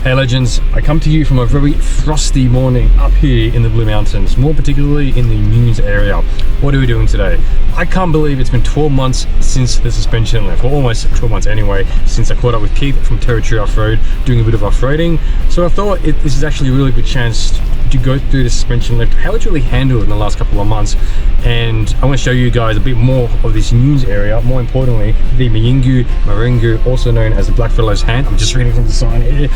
Hey legends, I come to you from a very frosty morning up here in the Blue Mountains, more particularly in the Newnes area. What are we doing today? I can't believe it's been 12 months since the suspension lift, well almost 12 months anyway, since I caught up with Keith from Territory Off-Road doing a bit of off-roading. So I thought this is actually a really good chance to go through the suspension lift, how it's really handled in the last couple of months. And I want to show you guys a bit more of this Newnes area, more importantly, the Mayingu Maringu, also known as the Blackfellow's Hand. I'm just reading from the sign here,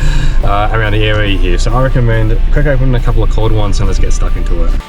around the area here. So I recommend crack open a couple of cold ones and let's get stuck into it.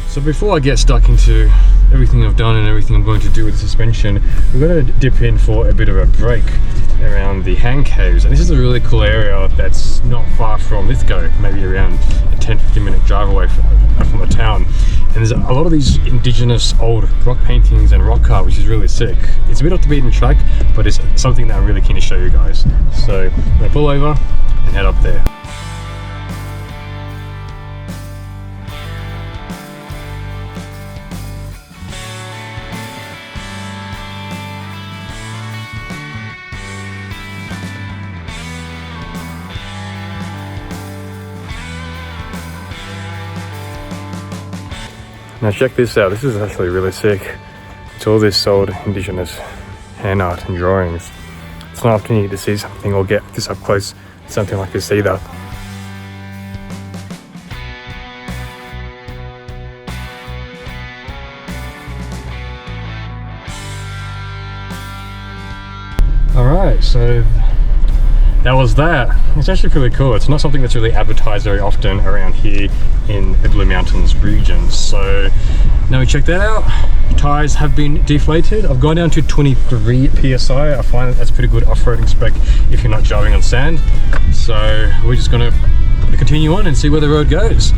So before I get stuck into everything I've done and everything I'm going to do with the suspension, we're going to dip in for a bit of a break around the hand caves. And this is a really cool area that's not far from Lithgow, maybe around a 10-15 minute drive away from the town. And there's a lot of these indigenous old rock paintings and rock art, which is really sick. It's a bit off the beaten track, but it's something that I'm really keen to show you guys. So I'm going to pull over and head up there. Now check this out, this is actually really sick. It's all this old indigenous hand art and drawings. It's not often you get to see something or get this up close to something like this either. Alright, so that was that. It's actually pretty cool. It's not something that's really advertised very often around here in the Blue Mountains region. So now we check that out. Tires have been deflated. I've gone down to 23 PSI. I find that that's pretty good off-roading spec if you're not driving on sand. So we're just gonna continue on and see where the road goes.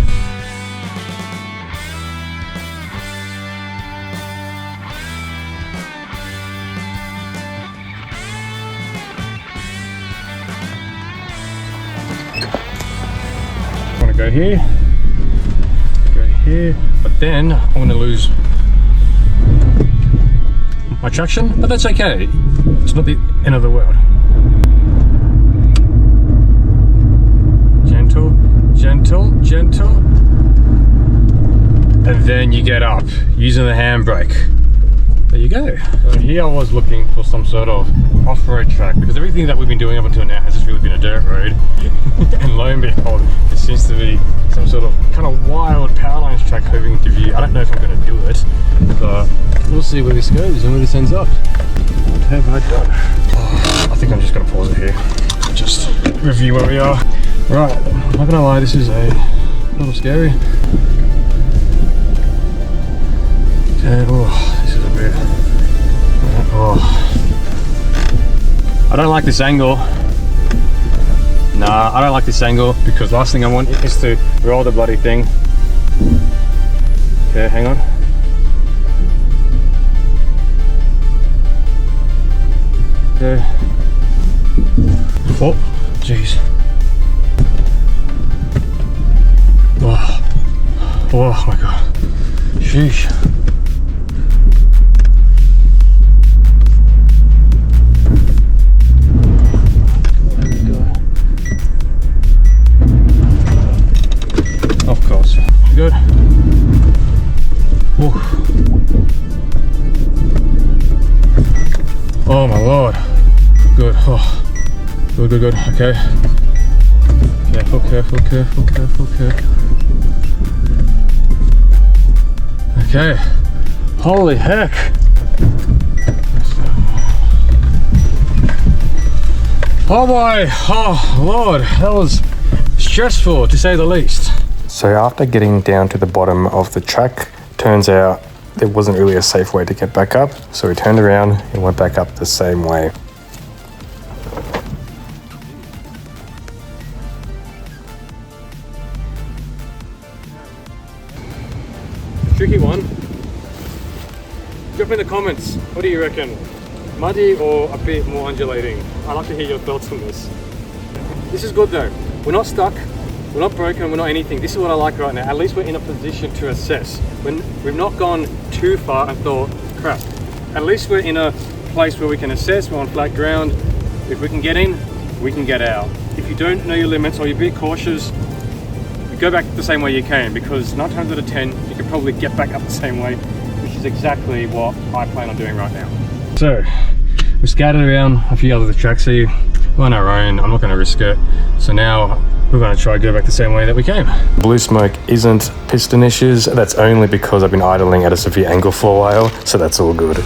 Go here, but then I'm going to lose my traction, but that's okay. It's not the end of the world. Gentle, gentle, gentle, and then you get up using the handbrake. There you go. So here I was looking for some sort of off-road track because everything that we've been doing up until now has just really been a dirt road. And lo and behold, there seems to be some sort of kind of wild power lines track hovering into view. I don't know if I'm going to do it, but we'll see where this goes and where this ends up. What have I done? Oh, I think I'm just going to pause it here. Just review where we are. Right, I'm not going to lie, this is a little scary. Okay, oh, this is a bit... Oh. I don't like this angle. Nah, I don't like this angle because last thing I want is to roll the bloody thing. Okay, hang on. Okay. Oh, jeez. Oh my god. Sheesh. Good. Ooh. Oh my lord. Good. Oh. Good, good, good. Okay. Careful, careful, careful, careful, careful. Okay. Holy heck. Oh boy. Oh lord. That was stressful to say the least. So after getting down to the bottom of the track, turns out there wasn't really a safe way to get back up, so we turned around and went back up the same way. Tricky one. Drop in the comments, what do you reckon? Muddy or a bit more undulating? I'd like to hear your thoughts on this. This is good though. We're not stuck, we're not broken, we're not anything. This is what I like right now. At least we're in a position to assess. When we've not gone too far and thought, crap. At least we're in a place where we can assess, we're on flat ground. If we can get in, we can get out. If you don't know your limits or you're a bit cautious, go back the same way you came, because 9 times out of 10, you can probably get back up the same way, which is exactly what I plan on doing right now. So, we scattered around a few other tracks here. We're on our own, I'm not going to risk it. So now we're going to try to go back the same way that we came. Blue smoke isn't piston issues, that's only because I've been idling at a severe angle for a while, so that's all good.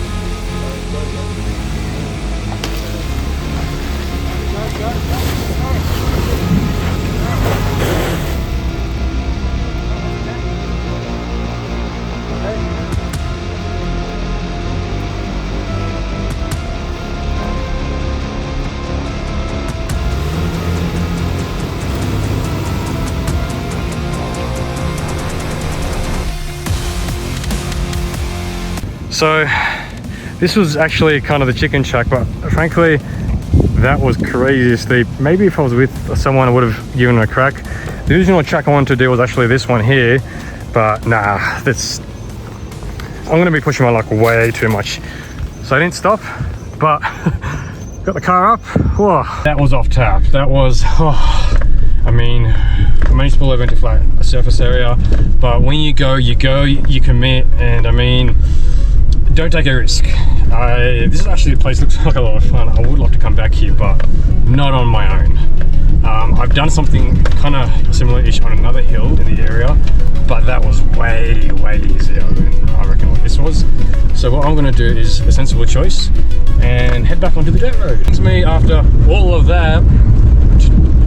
So this was actually kind of the chicken shack, but frankly that was crazy steep. Maybe if I was with someone I would have given it a crack. The original track I wanted to do was actually this one here, but nah, I'm going to be pushing my luck way too much, so I didn't stop, but got the car up. Whoa, that was off tap. That was, I mean, I managed to pull over into flat surface area, but when you go, you commit, and I mean, don't take a risk. This is actually a place that looks like a lot of fun. I would love to come back here, but not on my own. I've done something kind of similar-ish on another hill in the area, but that was way easier than I reckon what this was. So what I'm going to do is a sensible choice and head back onto the dirt road. Brings me, after all of that,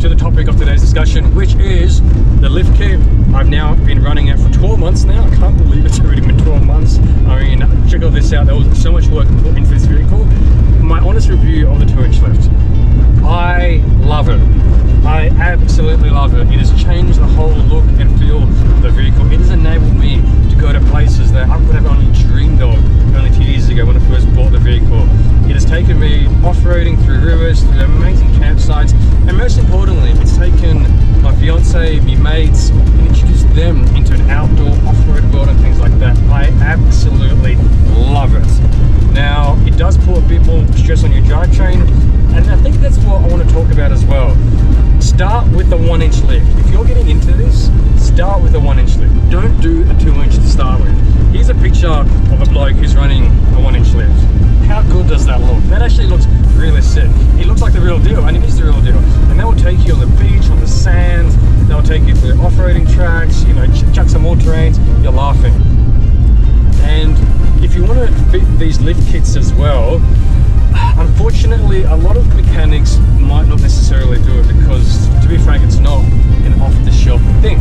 to the topic of today's discussion, which is the lift kit. I've now been running it for 12 months now. I can't believe it's already been 12 months. I mean, check all this out. There was so much work put into this vehicle. My honest review of the 2-inch lift. I love it. I absolutely love it. It has changed the whole look and feel of the vehicle. It has enabled me to go to places that I would have only dreamed of only 2 years ago when I first bought the vehicle. It has taken me off-roading through rivers, through amazing campsites, and most importantly, it's taken my fiance, my mates, and introduced them into an outdoor off-road world and things like that. I absolutely love it. Now, it does put a bit more stress on your drivetrain, and I think that's what I want to talk about as well. Start with the 1-inch lift. If you're getting into this, start with a 1-inch lift. Don't do a 2-inch to start with. Here's a picture of a bloke who's running a 1-inch lift. How good does that look? That actually looks really sick. It looks like the real deal, and it is the real deal. And that will take you on the beach, on the sands, that will take you to off-roading tracks, you know, chuck some more terrains, you're laughing. And if you want to fit these lift kits as well, unfortunately, a lot of mechanics might not necessarily do it because, to be frank, it's not an off-the-shelf thing.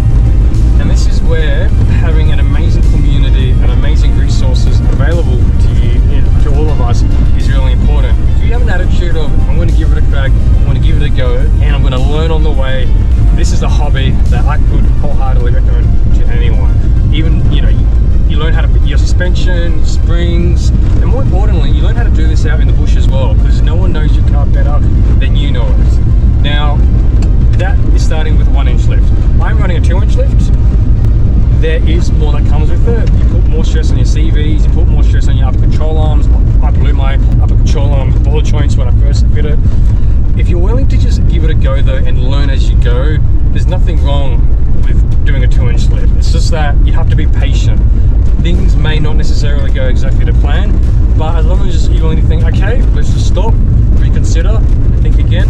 And this is where having an amazing community and amazing resources available to you, to all of us, is really important. If you have an attitude of, I'm going to give it a crack, I'm going to give it a go, and I'm going to learn on the way, this is a hobby that I could wholeheartedly recommend to anyone. Even, you know, you learn how to put your suspension, springs, and more importantly, you learn how to do this out in the bush as well, because no one knows your car better than you know it. Now, that is starting with a 1-inch lift. I'm running a 2-inch lift. There is more that comes with it. You put more stress on your CVs, you put more stress on your upper control arms. I blew my upper control arm ball joints when I first fit it. If you're willing to just give it a go though and learn as you go, there's nothing wrong with doing a 2-inch lift. It's just that you have to be patient. Things may not necessarily go exactly to plan, but as long as you're willing to think, okay, let's just stop, reconsider, and think again,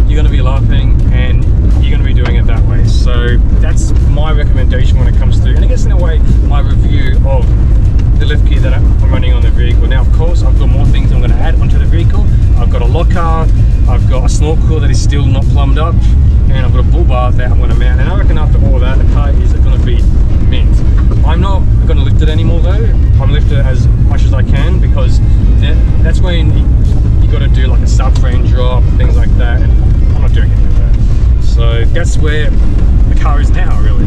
you're going to be laughing and you're going to be doing it that way. So that's my recommendation when it comes to, and I guess in a way, my review of the lift kit that I'm running on the vehicle. Now, of course, I've got more things I'm going to add onto the vehicle. I've got a locker, I've got a snorkel that is still not plumbed up, and I've got a bull bar that I'm going to mount. And I reckon after all that, the car is going to be mint. I'm not going to lift it anymore though. I'm lift it as much as I can, because that's when you got to do like a subframe drop and things like that, and I'm not doing any of that. So that's where the car is now, really.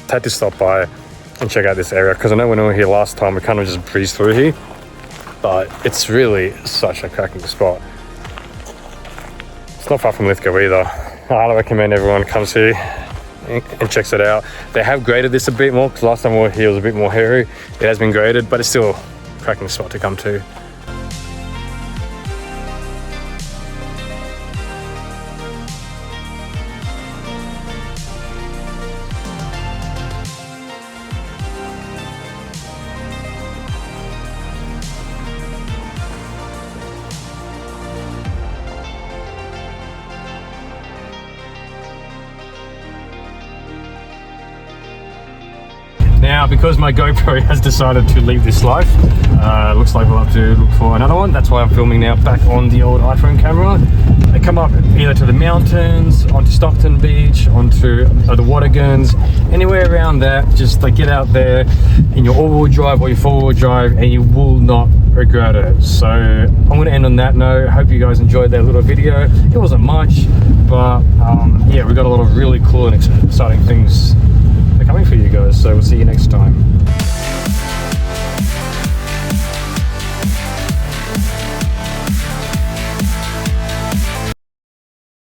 had to stop by and check out this area because I know when we were here last time we kind of just breezed through here, but it's really such a cracking spot. It's not far from Lithgow either. I highly recommend everyone comes here and checks it out. They have graded this a bit more because last time we were here it was a bit more hairy. It has been graded, but it's still a cracking spot to come to. Now, because my GoPro has decided to leave this life, looks like we'll have to look for another one. That's why I'm filming now back on the old iPhone camera. I come up either to the mountains, onto Stockton Beach, onto the Waterguns, anywhere around that. Just like get out there in your all-wheel drive or your four-wheel drive and you will not regret it. So I'm going to end on that note. I hope you guys enjoyed that little video. It wasn't much, but yeah, we got a lot of really cool and exciting things coming for you guys, so we'll see you next time.